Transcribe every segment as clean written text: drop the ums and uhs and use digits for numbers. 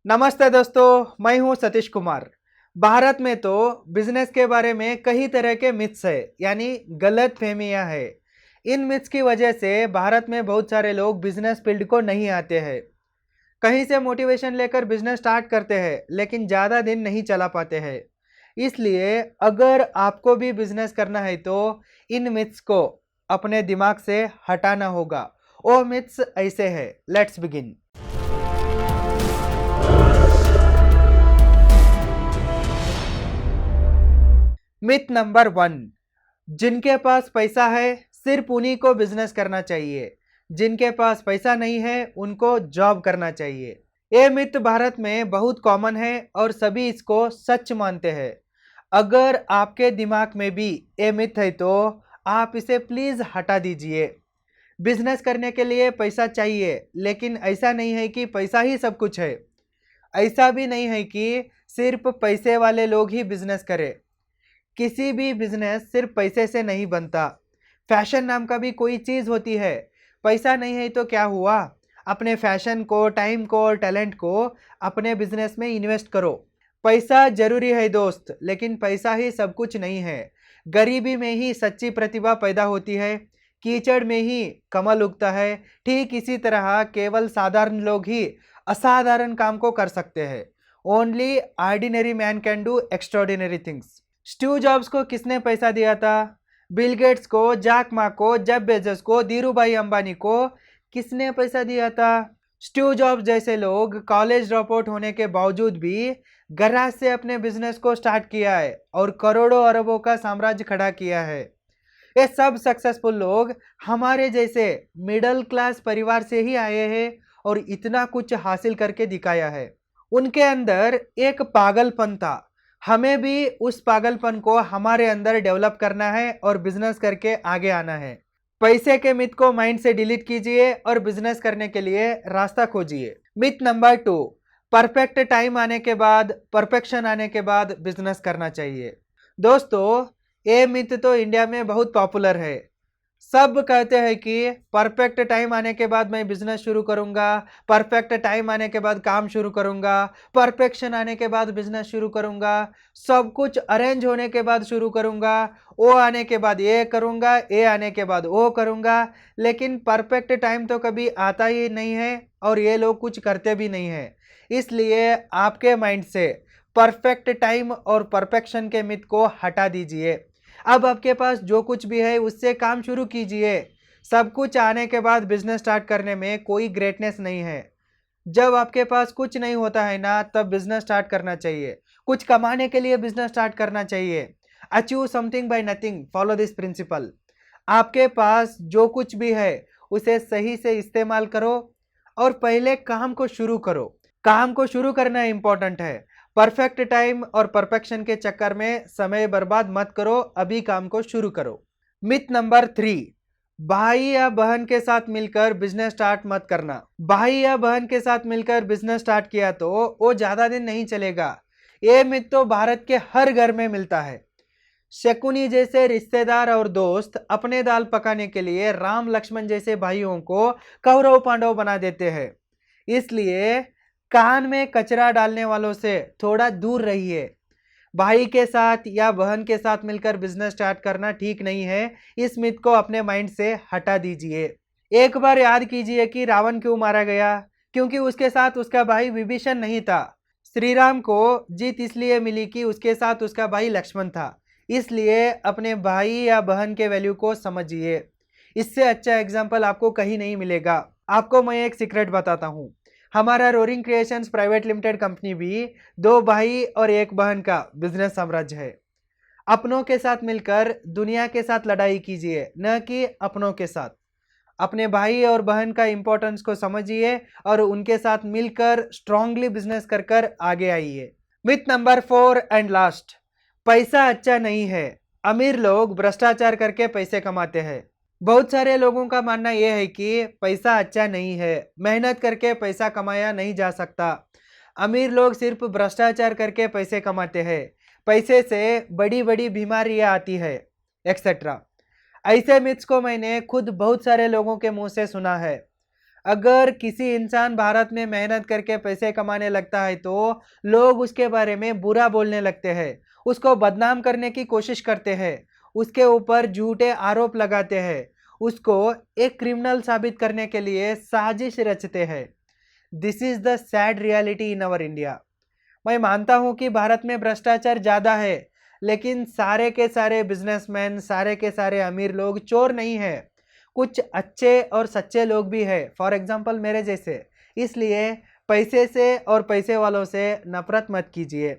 नमस्ते दोस्तों, मैं हूं सतीश कुमार। भारत में तो बिजनेस के बारे में कई तरह के मिथ्स है, यानी गलत फहमियां है। इन मिथ्स की वजह से भारत में बहुत सारे लोग बिजनेस फील्ड को नहीं आते हैं। कहीं से मोटिवेशन लेकर बिजनेस स्टार्ट करते हैं, लेकिन ज़्यादा दिन नहीं चला पाते हैं। इसलिए अगर आपको भी बिजनेस करना है तो इन मिथ्स को अपने दिमाग से हटाना होगा। वो मिथ्स ऐसे है, लेट्स बिगिन। मिथ नंबर 1, जिनके पास पैसा है सिर्फ उन्हीं को बिजनेस करना चाहिए। जिनके पास पैसा नहीं है उनको जॉब करना चाहिए। ये मिथ भारत में बहुत कॉमन है और सभी इसको सच मानते हैं। अगर आपके दिमाग में भी ये मिथ है तो आप इसे प्लीज हटा दीजिए। बिजनेस करने के लिए पैसा चाहिए, लेकिन ऐसा नहीं है कि पैसा ही सब कुछ है। ऐसा भी नहीं है कि सिर्फ पैसे वाले लोग ही बिजनेस करें। किसी भी बिजनेस सिर्फ पैसे से नहीं बनता। फैशन नाम का भी कोई चीज़ होती है। पैसा नहीं है तो क्या हुआ? अपने फैशन को, टाइम को और टैलेंट को अपने बिजनेस में इन्वेस्ट करो। पैसा जरूरी है दोस्त, लेकिन पैसा ही सब कुछ नहीं है। गरीबी में ही सच्ची प्रतिभा पैदा होती है। कीचड़ में ही कमल उगता है। ठीक इसी तरह केवल साधारण लोग ही असाधारण काम को कर सकते हैं। Only ordinary man can do extraordinary things. Steve jobs को किसने पैसा दिया था? बिल गेट्स को, जैक मा को, जेफ बेजोस को, धीरूभाई अंबानी को किसने पैसा दिया था? स्टीव जॉब्स जैसे लोग कॉलेज ड्रॉप आउट होने के बावजूद भी गराज से अपने बिजनेस को स्टार्ट किया है और करोड़ों अरबों का साम्राज्य खड़ा किया है। ये सब सक्सेसफुल लोग हमारे जैसे मिडिल क्लास परिवार से ही आए हैं और इतना कुछ हासिल करके दिखाया है। उनके अंदर एक पागलपन था। हमें भी उस पागलपन को हमारे अंदर डेवलप करना है और बिजनेस करके आगे आना है। पैसे के मिथ को माइंड से डिलीट कीजिए और बिजनेस करने के लिए रास्ता खोजिए। मिथ नंबर 2, परफेक्ट टाइम आने के बाद, परफेक्शन आने के बाद बिजनेस करना चाहिए। दोस्तों, ये मिथ तो इंडिया में बहुत पॉपुलर है। सब कहते हैं कि परफेक्ट टाइम आने के बाद मैं बिजनेस शुरू करूंगा, परफेक्ट टाइम आने के बाद काम शुरू करूंगा, परफेक्शन आने के बाद बिजनेस शुरू करूंगा, सब कुछ अरेंज होने के बाद शुरू करूंगा, वो आने के बाद ये करूंगा, ये आने के बाद वो करूंगा। लेकिन परफेक्ट टाइम तो कभी आता ही नहीं है और ये लोग कुछ करते भी नहीं है। इसलिए आपके माइंड से परफेक्ट टाइम और परफेक्शन के मिथ को हटा दीजिए। अब आपके पास जो कुछ भी है उससे काम शुरू कीजिए। सब कुछ आने के बाद बिजनेस स्टार्ट करने में कोई ग्रेटनेस नहीं है। जब आपके पास कुछ नहीं होता है ना, तब बिजनेस स्टार्ट करना चाहिए। कुछ कमाने के लिए बिजनेस स्टार्ट करना चाहिए। Achieve something bye nothing, follow this principle. आपके पास जो कुछ भी है उसे सही से इस्तेमाल करो और पहले काम को शुरू करो। काम को शुरू करना इंपॉर्टेंट है। परफेक्ट टाइम और परफेक्शन के चक्कर में समय बर्बाद मत करो, अभी काम को शुरू करो। मिथ नंबर 3, भाई या बहन के साथ मिलकर बिजनेस स्टार्ट मत करना। भाई या बहन के साथ मिलकर बिजनेस स्टार्ट किया तो वो ज्यादा दिन नहीं चलेगा। ये मिथ तो भारत के हर घर में मिलता है। शकुनी जैसे रिश्तेदार और दोस्त अपने दाल पकाने के लिए राम लक्ष्मण जैसे भाइयों को कौरव पांडव बना देते हैं। इसलिए कान में कचरा डालने वालों से थोड़ा दूर रहिए। भाई के साथ या बहन के साथ मिलकर बिजनेस स्टार्ट करना ठीक नहीं है। इस मिथ को अपने माइंड से हटा दीजिए। एक बार याद कीजिए कि रावण क्यों मारा गया? क्योंकि उसके साथ उसका भाई विभीषण नहीं था। श्री राम को जीत इसलिए मिली कि उसके साथ उसका भाई लक्ष्मण था। इसलिए अपने भाई या बहन के वैल्यू को समझिए। इससे अच्छा एग्जाम्पल आपको कहीं नहीं मिलेगा। आपको मैं एक सीक्रेट बताता हूँ। हमारा roaring creations private limited company भी 2 भाई और 1 बहन का बिजनेस साम्राज्य है। अपनों के साथ मिलकर दुनिया के साथ लड़ाई कीजिए, न कि अपनों के साथ। अपने भाई और बहन का इंपॉर्टेंस को समझिए और उनके साथ मिलकर स्ट्रांगली बिजनेस कर कर आगे आइए। मिथ नंबर 4 एंड लास्ट, पैसा अच्छा नहीं है। अमीर लोग भ्रष्टाचार करके पैसे कमाते हैं। बहुत सारे लोगों का मानना यह है कि पैसा अच्छा नहीं है, मेहनत करके पैसा कमाया नहीं जा सकता। अमीर लोग सिर्फ भ्रष्टाचार करके पैसे कमाते हैं, पैसे से बड़ी बड़ी बीमारियां आती है, एक्सेट्रा। ऐसे मिथ्स को मैंने खुद बहुत सारे लोगों के मुंह से सुना है। अगर किसी इंसान भारत में मेहनत करके पैसे कमाने लगता है तो लोग उसके बारे में बुरा बोलने लगते हैं, उसको बदनाम करने की कोशिश करते हैं, उसके ऊपर झूठे आरोप लगाते हैं, उसको एक क्रिमिनल साबित करने के लिए साजिश रचते हैं। This is the sad reality in our India. मैं मानता हूं कि भारत में भ्रष्टाचार ज़्यादा है, लेकिन सारे के सारे बिजनेसमैन, सारे के सारे अमीर लोग चोर नहीं है। कुछ अच्छे और सच्चे लोग भी हैं, फॉर एग्जाम्पल मेरे जैसे। इसलिए पैसे से और पैसे वालों से नफरत मत कीजिए,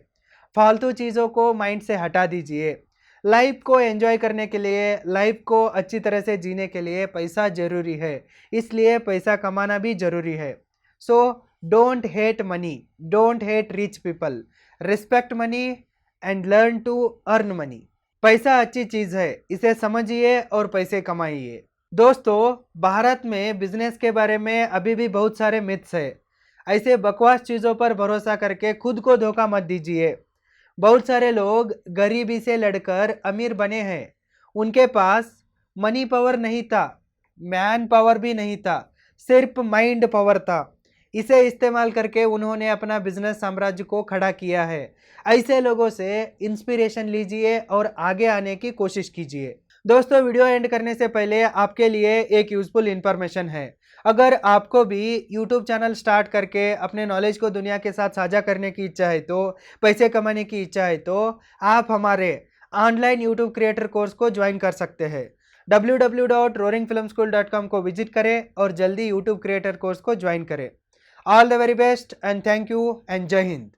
फालतू चीज़ों को माइंड से हटा दीजिए। लाइफ को एंजॉय करने के लिए, लाइफ को अच्छी तरह से जीने के लिए पैसा ज़रूरी है, इसलिए पैसा कमाना भी ज़रूरी है। So don't hate money, don't hate rich people, respect money and learn to earn money. पैसा अच्छी चीज़ है, इसे समझिए और पैसे कमाइए। दोस्तों, भारत में बिजनेस के बारे में अभी भी बहुत सारे मिथ्स है। ऐसे बकवास चीज़ों पर भरोसा करके खुद को धोखा मत दीजिए। बहुत सारे लोग गरीबी से लड़कर अमीर बने हैं। उनके पास मनी पावर नहीं था, मैन पावर भी नहीं था, सिर्फ माइंड पावर था। इसे इस्तेमाल करके उन्होंने अपना बिजनेस साम्राज्य को खड़ा किया है। ऐसे लोगों से इंस्पिरेशन लीजिए और आगे आने की कोशिश कीजिए। दोस्तों, वीडियो एंड करने से पहले आपके लिए एक यूजफुल इन्फॉर्मेशन है। अगर आपको भी यूट्यूब चैनल स्टार्ट करके अपने नॉलेज को दुनिया के साथ साझा करने की इच्छा है, तो पैसे कमाने की इच्छा है, तो आप हमारे ऑनलाइन यूट्यूब क्रिएटर कोर्स को ज्वाइन कर सकते हैं। www.roaringfilmschool.com को विजिट करें और जल्दी यूट्यूब क्रिएटर कोर्स को ज्वाइन करें। All the very best and thank you and जय हिंद।